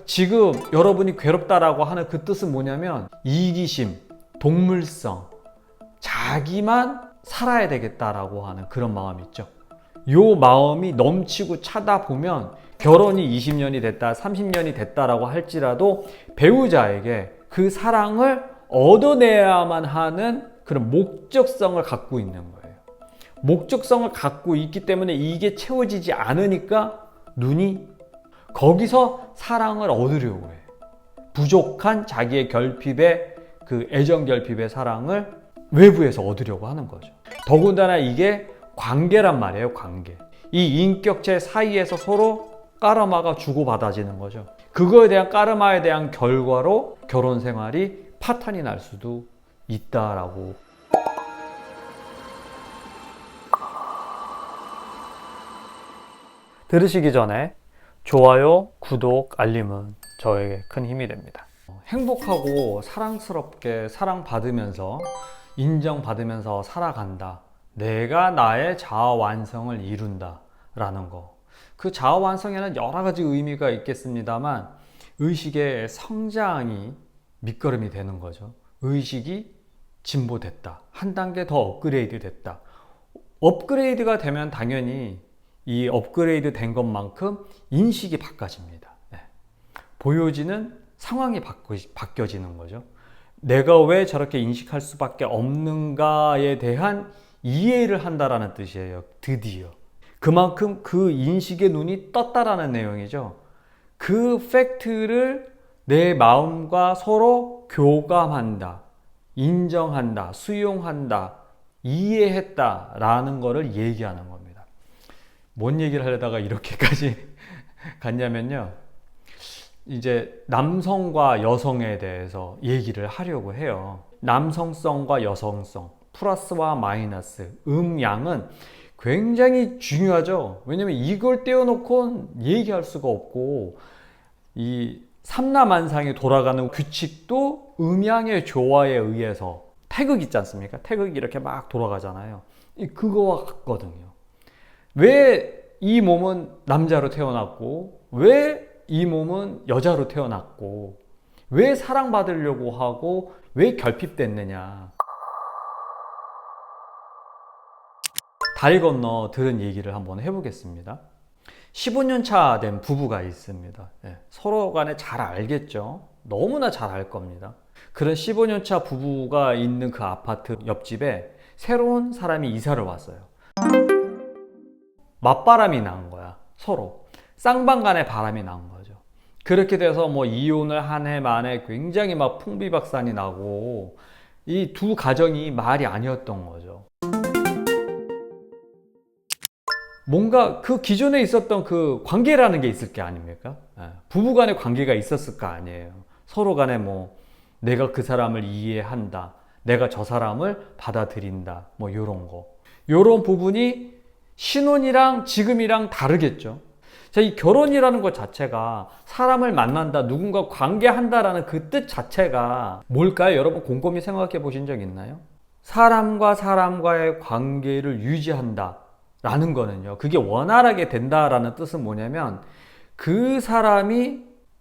지금 여러분이 괴롭다라고 하는 그 뜻은 뭐냐면 이기심, 동물성, 자기만 살아야 되겠다라고 하는 그런 마음이 있죠. 요 마음이 넘치고 차다 보면 결혼이 20년이 됐다, 30년이 됐다라고 할지라도 배우자에게 그 사랑을 얻어내야만 하는 그런 목적성을 갖고 있는 거예요. 목적성을 갖고 있기 때문에 이게 채워지지 않으니까 눈이 거기서 사랑을 얻으려고 해요. 부족한 자기의 결핍의 그 애정 결핍의 사랑을 외부에서 얻으려고 하는 거죠. 더군다나 이게 관계란 말이에요. 관계. 이 인격체 사이에서 서로 까르마가 주고받아지는 거죠. 그거에 대한 까르마에 대한 결과로 결혼 생활이 파탄이 날 수도 있다라고. 들으시기 전에 좋아요, 구독, 알림은 저에게 큰 힘이 됩니다. 행복하고 사랑스럽게 사랑받으면서 인정받으면서 살아간다. 내가 나의 자아 완성을 이룬다 라는 거. 그 자아 완성에는 여러 가지 의미가 있겠습니다만 의식의 성장이 밑거름이 되는 거죠. 의식이 진보됐다. 한 단계 더 업그레이드 됐다. 업그레이드가 되면 당연히 이 업그레이드 된 것만큼 인식이 바꿔집니다. 네. 보여지는 상황이 바뀌어지는 거죠. 내가 왜 저렇게 인식할 수밖에 없는가에 대한 이해를 한다라는 뜻이에요. 드디어. 그만큼 그 인식의 눈이 떴다라는 내용이죠. 그 팩트를 내 마음과 서로 교감한다, 인정한다, 수용한다, 이해했다라는 것을 얘기하는 겁니다. 뭔 얘기를 하려다가 이렇게까지 갔냐면요. 이제 남성과 여성에 대해서 얘기를 하려고 해요. 남성성과 여성성, 플러스와 마이너스, 양은 굉장히 중요하죠. 왜냐면 이걸 떼어놓고 얘기할 수가 없고, 이 삼라만상에 돌아가는 규칙도 음양의 조화에 의해서 태극 있지 않습니까? 태극이 이렇게 막 돌아가잖아요. 그거와 같거든요. 왜 이 몸은 남자로 태어났고, 왜 이 몸은 여자로 태어났고, 왜 사랑받으려고 하고, 왜 결핍됐느냐. 다리 건너 들은 얘기를 한번 해보겠습니다. 15년 차 된 부부가 있습니다. 네, 서로 간에 잘 알겠죠. 너무나 잘 알 겁니다. 그런 15년 차 부부가 있는 그 아파트 옆집에 새로운 사람이 이사를 왔어요. 맞바람이 난 거야. 서로 쌍방 간에 바람이 난 거죠. 그렇게 돼서 뭐 이혼을 한 해 만에 굉장히 막 풍비박산이 나고, 이 두 가정이 말이 아니었던 거죠. 뭔가 그 기존에 있었던 그 관계라는 게 있을 게 아닙니까? 부부 간의 관계가 있었을 거 아니에요. 서로 간에 뭐 내가 그 사람을 이해한다, 내가 저 사람을 받아들인다, 뭐 요런 거. 요런 부분이 신혼이랑 지금이랑 다르겠죠. 자, 이 결혼이라는 것 자체가 사람을 만난다, 누군가 관계한다라는 그 뜻 자체가 뭘까요? 여러분 곰곰이 생각해 보신 적 있나요? 사람과 사람과의 관계를 유지한다 라는 거는요, 그게 원활하게 된다라는 뜻은 뭐냐면 그 사람이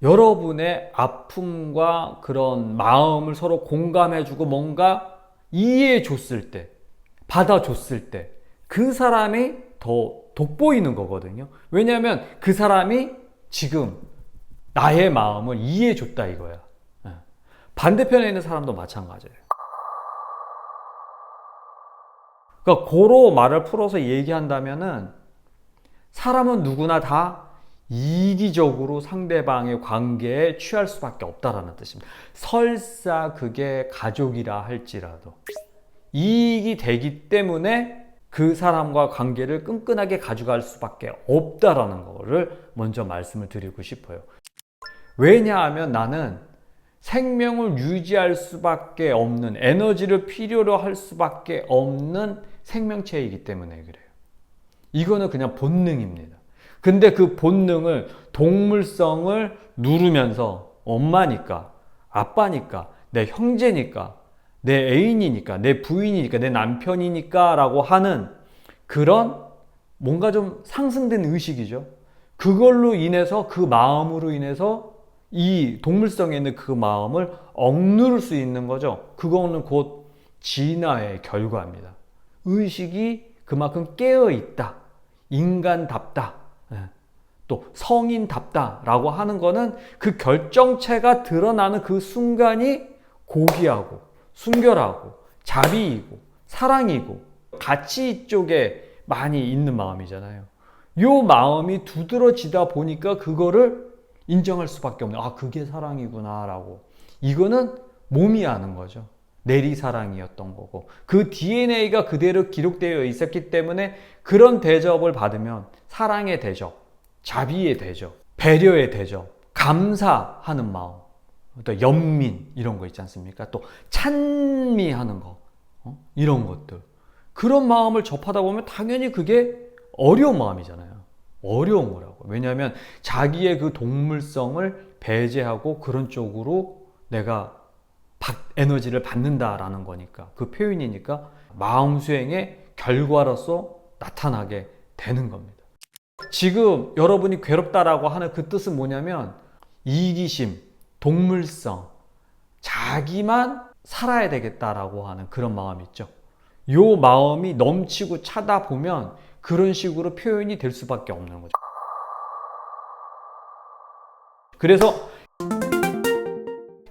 여러분의 아픔과 그런 마음을 서로 공감해주고 뭔가 이해해줬을 때, 받아줬을 때 그 사람이 더 돋보이는 거거든요. 왜냐하면 그 사람이 지금 나의 마음을 이해해줬다 이거야. 반대편에 있는 사람도 마찬가지예요. 그러니까 고로 말을 풀어서 얘기한다면은 사람은 누구나 다 이기적으로 상대방의 관계에 취할 수밖에 없다라는 뜻입니다. 설사 그게 가족이라 할지라도 이익이 되기 때문에 그 사람과 관계를 끈끈하게 가져갈 수밖에 없다라는 거를 먼저 말씀을 드리고 싶어요. 왜냐하면 나는 생명을 유지할 수밖에 없는, 에너지를 필요로 할 수밖에 없는 생명체이기 때문에 그래요. 이거는 그냥 본능입니다. 근데 그 본능을, 동물성을 누르면서 엄마니까, 아빠니까, 내 형제니까, 내 애인이니까, 내 부인이니까, 내 남편이니까 라고 하는 그런 뭔가 좀 상승된 의식이죠. 그걸로 인해서, 그 마음으로 인해서 이 동물성에 있는 그 마음을 억누를 수 있는 거죠. 그거는 곧 진화의 결과입니다. 의식이 그만큼 깨어있다. 인간답다. 또 성인답다라고 하는 거는 그 결정체가 드러나는 그 순간이 고귀하고 순결하고 자비이고 사랑이고 가치 쪽에 많이 있는 마음이잖아요. 요 마음이 두드러지다 보니까 그거를 인정할 수밖에 없는, 아, 그게 사랑이구나 라고. 이거는 몸이 아는 거죠. 내리사랑이었던 거고, 그 DNA가 그대로 기록되어 있었기 때문에 그런 대접을 받으면 사랑의 대접, 자비의 대접, 배려의 대접, 감사하는 마음, 또 연민 이런 거 있지 않습니까? 또 찬미하는 거, 이런 것들. 그런 마음을 접하다 보면 당연히 그게 어려운 마음이잖아요. 어려운 거라고. 왜냐하면 자기의 그 동물성을 배제하고 그런 쪽으로 내가 에너지를 받는다라는 거니까, 그 표현이니까 마음 수행의 결과로서 나타나게 되는 겁니다. 지금 여러분이 괴롭다라고 하는 그 뜻은 뭐냐면 이기심, 동물성, 자기만 살아야 되겠다라고 하는 그런 마음이 있죠. 요 마음이 넘치고 차다 보면 그런 식으로 표현이 될 수밖에 없는 거죠. 그래서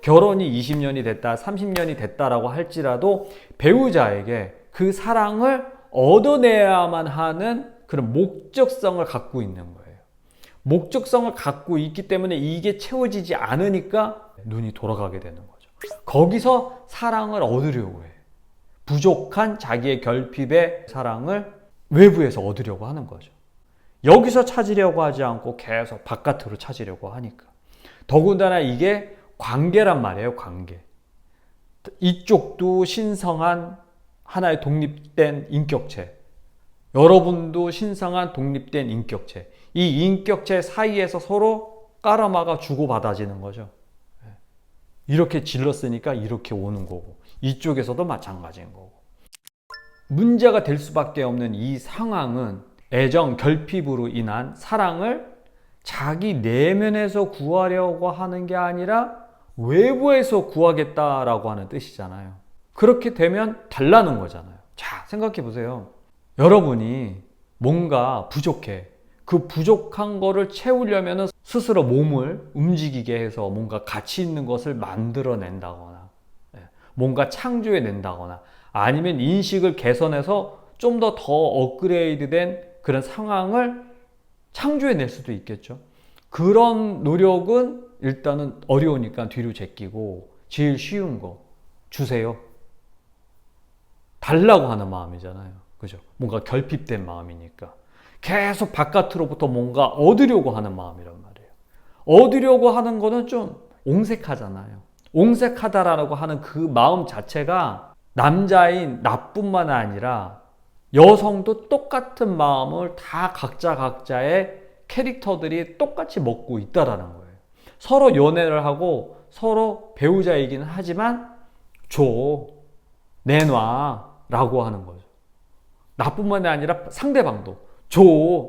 결혼이 20년이 됐다, 30년이 됐다라고 할지라도 배우자에게 그 사랑을 얻어내야만 하는 그런 목적성을 갖고 있는 거예요. 목적성을 갖고 있기 때문에 이게 채워지지 않으니까 눈이 돌아가게 되는 거죠. 거기서 사랑을 얻으려고 해. 부족한 자기의 결핍의 사랑을 외부에서 얻으려고 하는 거죠. 여기서 찾으려고 하지 않고 계속 바깥으로 찾으려고 하니까. 더군다나 이게 관계란 말이에요. 관계. 이쪽도 신성한 하나의 독립된 인격체, 여러분도 신성한 독립된 인격체, 이 인격체 사이에서 서로 깔아막아 주고받아지는 거죠. 이렇게 질렀으니까 이렇게 오는 거고, 이쪽에서도 마찬가지인 거고. 문제가 될 수밖에 없는 이 상황은 애정, 결핍으로 인한 사랑을 자기 내면에서 구하려고 하는 게 아니라 외부에서 구하겠다라고 하는 뜻이잖아요. 그렇게 되면 달라는 거잖아요. 자, 생각해 보세요. 여러분이 뭔가 부족해. 그 부족한 거를 채우려면 스스로 몸을 움직이게 해서 뭔가 가치 있는 것을 만들어낸다거나, 뭔가 창조해낸다거나, 아니면 인식을 개선해서 좀 더 업그레이드된 그런 상황을 창조해낼 수도 있겠죠. 그런 노력은 일단은 어려우니까 뒤로 제끼고 제일 쉬운 거 주세요. 달라고 하는 마음이잖아요. 그죠? 뭔가 결핍된 마음이니까. 계속 바깥으로부터 뭔가 얻으려고 하는 마음이란 말이에요. 얻으려고 하는 거는 좀 옹색하잖아요. 옹색하다라고 하는 그 마음 자체가 남자인 나뿐만 아니라 여성도 똑같은 마음을 다 각자의 캐릭터들이 똑같이 먹고 있다라는 거예요. 서로 연애를 하고 서로 배우자이기는 하지만 줘, 내놔 라고 하는 거죠. 나뿐만 아니라 상대방도 줘,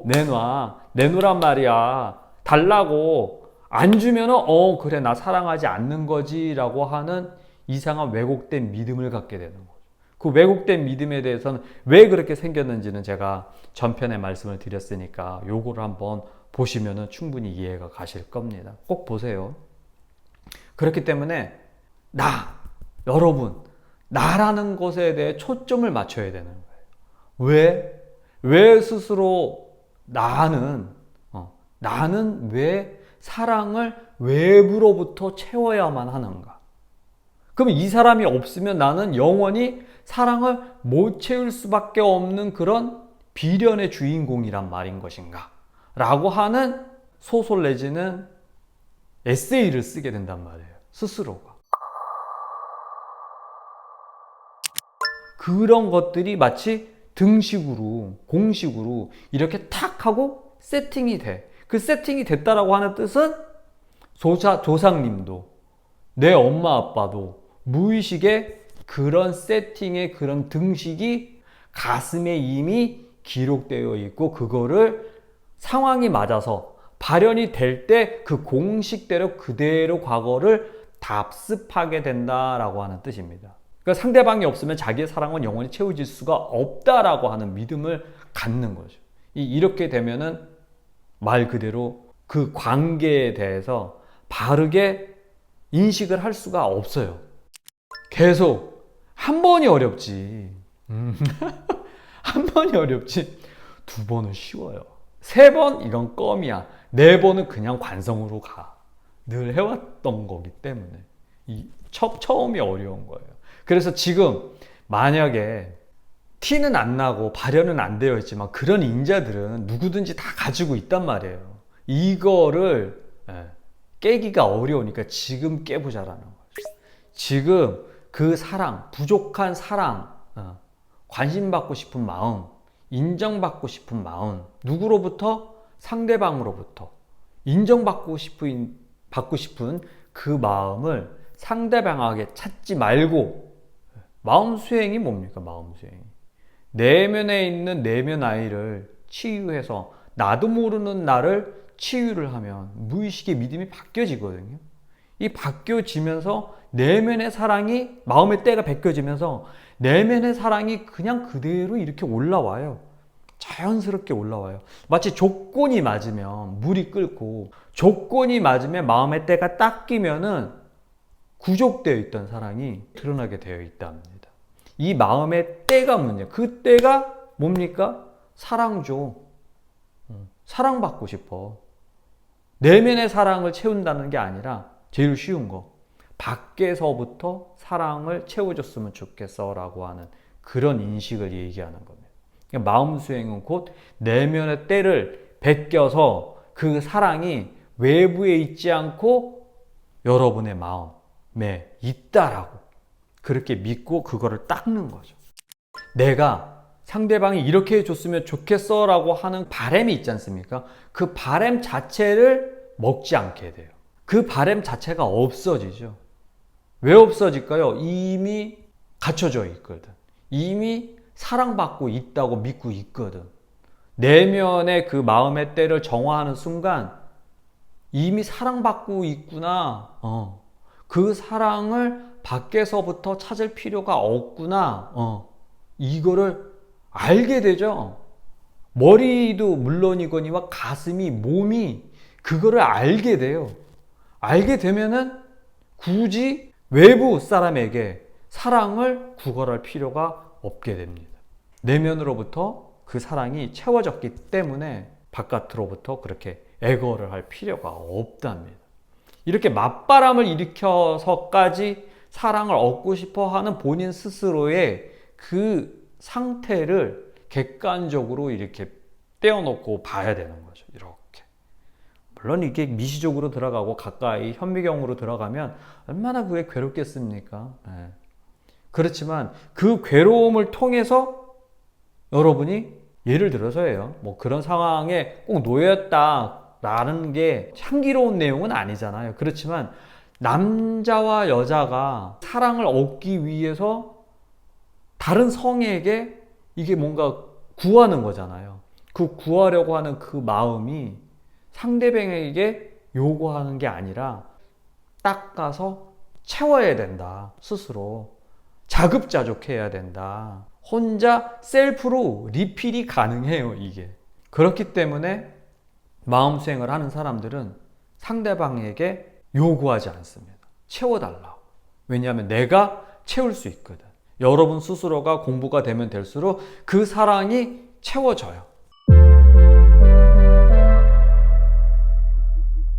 내놔, 내놓으란 말이야, 달라고, 안 주면은 그래, 나 사랑하지 않는 거지 라고 하는 이상한 왜곡된 믿음을 갖게 되는 거죠. 그 왜곡된 믿음에 대해서는 왜 그렇게 생겼는지는 제가 전편에 말씀을 드렸으니까 요거를 한번 보시면은 충분히 이해가 가실 겁니다. 꼭 보세요. 그렇기 때문에 여러분, 나라는 것에 대해 초점을 맞춰야 되는 거예요. 왜 스스로 나는 왜 사랑을 외부로부터 채워야만 하는가? 그럼 이 사람이 없으면 나는 영원히 사랑을 못 채울 수밖에 없는 그런 비련의 주인공이란 말인 것인가? 라고 하는 소설 내지는 에세이를 쓰게 된단 말이에요. 스스로가. 그런 것들이 마치 등식으로, 공식으로 이렇게 탁 하고 세팅이 돼. 그 세팅이 됐다라고 하는 뜻은 조상님도 내 엄마 아빠도 무의식의 그런 세팅의 그런 등식이 가슴에 이미 기록되어 있고 그거를 상황이 맞아서 발현이 될 때 그 공식대로 그대로 과거를 답습하게 된다라고 하는 뜻입니다. 그러니까 상대방이 없으면 자기의 사랑은 영원히 채워질 수가 없다라고 하는 믿음을 갖는 거죠. 이렇게 되면은 말 그대로 그 관계에 대해서 바르게 인식을 할 수가 없어요. 계속 한 번이 어렵지. 한 번이 어렵지. 두 번은 쉬워요. 세 번 이건 껌이야. 네 번은 그냥 관성으로 가. 늘 해왔던 거기 때문에 처음이 어려운 거예요. 그래서 지금 만약에 티는 안 나고 발현은 안 되어 있지만 그런 인자들은 누구든지 다 가지고 있단 말이에요. 이거를 깨기가 어려우니까 지금 깨보자라는 거죠. 지금 그 사랑, 부족한 사랑, 관심받고 싶은 마음, 인정받고 싶은 마음, 누구로부터? 상대방으로부터 인정받고 싶은 그 마음을 상대방에게 찾지 말고, 마음 수행이 뭡니까? 마음 수행이 내면에 있는 내면 아이를 치유해서 나도 모르는 나를 치유를 하면 무의식의 믿음이 바뀌어지거든요. 이 바뀌어지면서 내면의 사랑이, 마음의 때가 벗겨지면서 내면의 사랑이 그냥 그대로 이렇게 올라와요. 자연스럽게 올라와요. 마치 조건이 맞으면 물이 끓고, 조건이 맞으면 마음의 때가 딱 끼면은 구족되어 있던 사랑이 드러나게 되어 있답니다. 이 마음의 때가 뭐냐? 그 때가 뭡니까? 사랑죠. 사랑받고 싶어. 내면의 사랑을 채운다는 게 아니라 제일 쉬운 거, 밖에서부터 사랑을 채워줬으면 좋겠어 라고 하는 그런 인식을 얘기하는 겁니다. 그러니까 마음 수행은 곧 내면의 때를 베껴서 그 사랑이 외부에 있지 않고 여러분의 마음에 있다라고 그렇게 믿고 그거를 닦는 거죠. 내가 상대방이 이렇게 해줬으면 좋겠어 라고 하는 바람이 있지 않습니까? 그 바람 자체를 먹지 않게 돼요. 그 바람 자체가 없어지죠. 왜 없어질까요? 이미 갖춰져 있거든. 이미 사랑받고 있다고 믿고 있거든. 내면의 그 마음의 때를 정화하는 순간 이미 사랑받고 있구나. 그 사랑을 밖에서부터 찾을 필요가 없구나. 이거를 알게 되죠. 머리도 물론이거니와 가슴이, 몸이 그거를 알게 돼요. 알게 되면은 굳이 외부 사람에게 사랑을 구걸할 필요가 없게 됩니다. 내면으로부터 그 사랑이 채워졌기 때문에 바깥으로부터 그렇게 애거를 할 필요가 없답니다. 이렇게 맞바람을 일으켜서까지 사랑을 얻고 싶어 하는 본인 스스로의 그 상태를 객관적으로 이렇게 떼어놓고 봐야 되는 거죠. 이렇게. 물론 이게 미시적으로 들어가고 가까이 현미경으로 들어가면 얼마나 그게 괴롭겠습니까? 네. 그렇지만 그 괴로움을 통해서 여러분이 예를 들어서예요. 뭐 그런 상황에 꼭 놓였다라는 게 향기로운 내용은 아니잖아요. 그렇지만 남자와 여자가 사랑을 얻기 위해서 다른 성에게 이게 뭔가 구하는 거잖아요. 그 구하려고 하는 그 마음이 상대방에게 요구하는 게 아니라 닦아서 채워야 된다. 스스로. 자급자족해야 된다. 혼자 셀프로 리필이 가능해요, 이게. 그렇기 때문에 마음 수행을 하는 사람들은 상대방에게 요구하지 않습니다. 채워달라고. 왜냐하면 내가 채울 수 있거든. 여러분 스스로가 공부가 되면 될수록 그 사랑이 채워져요.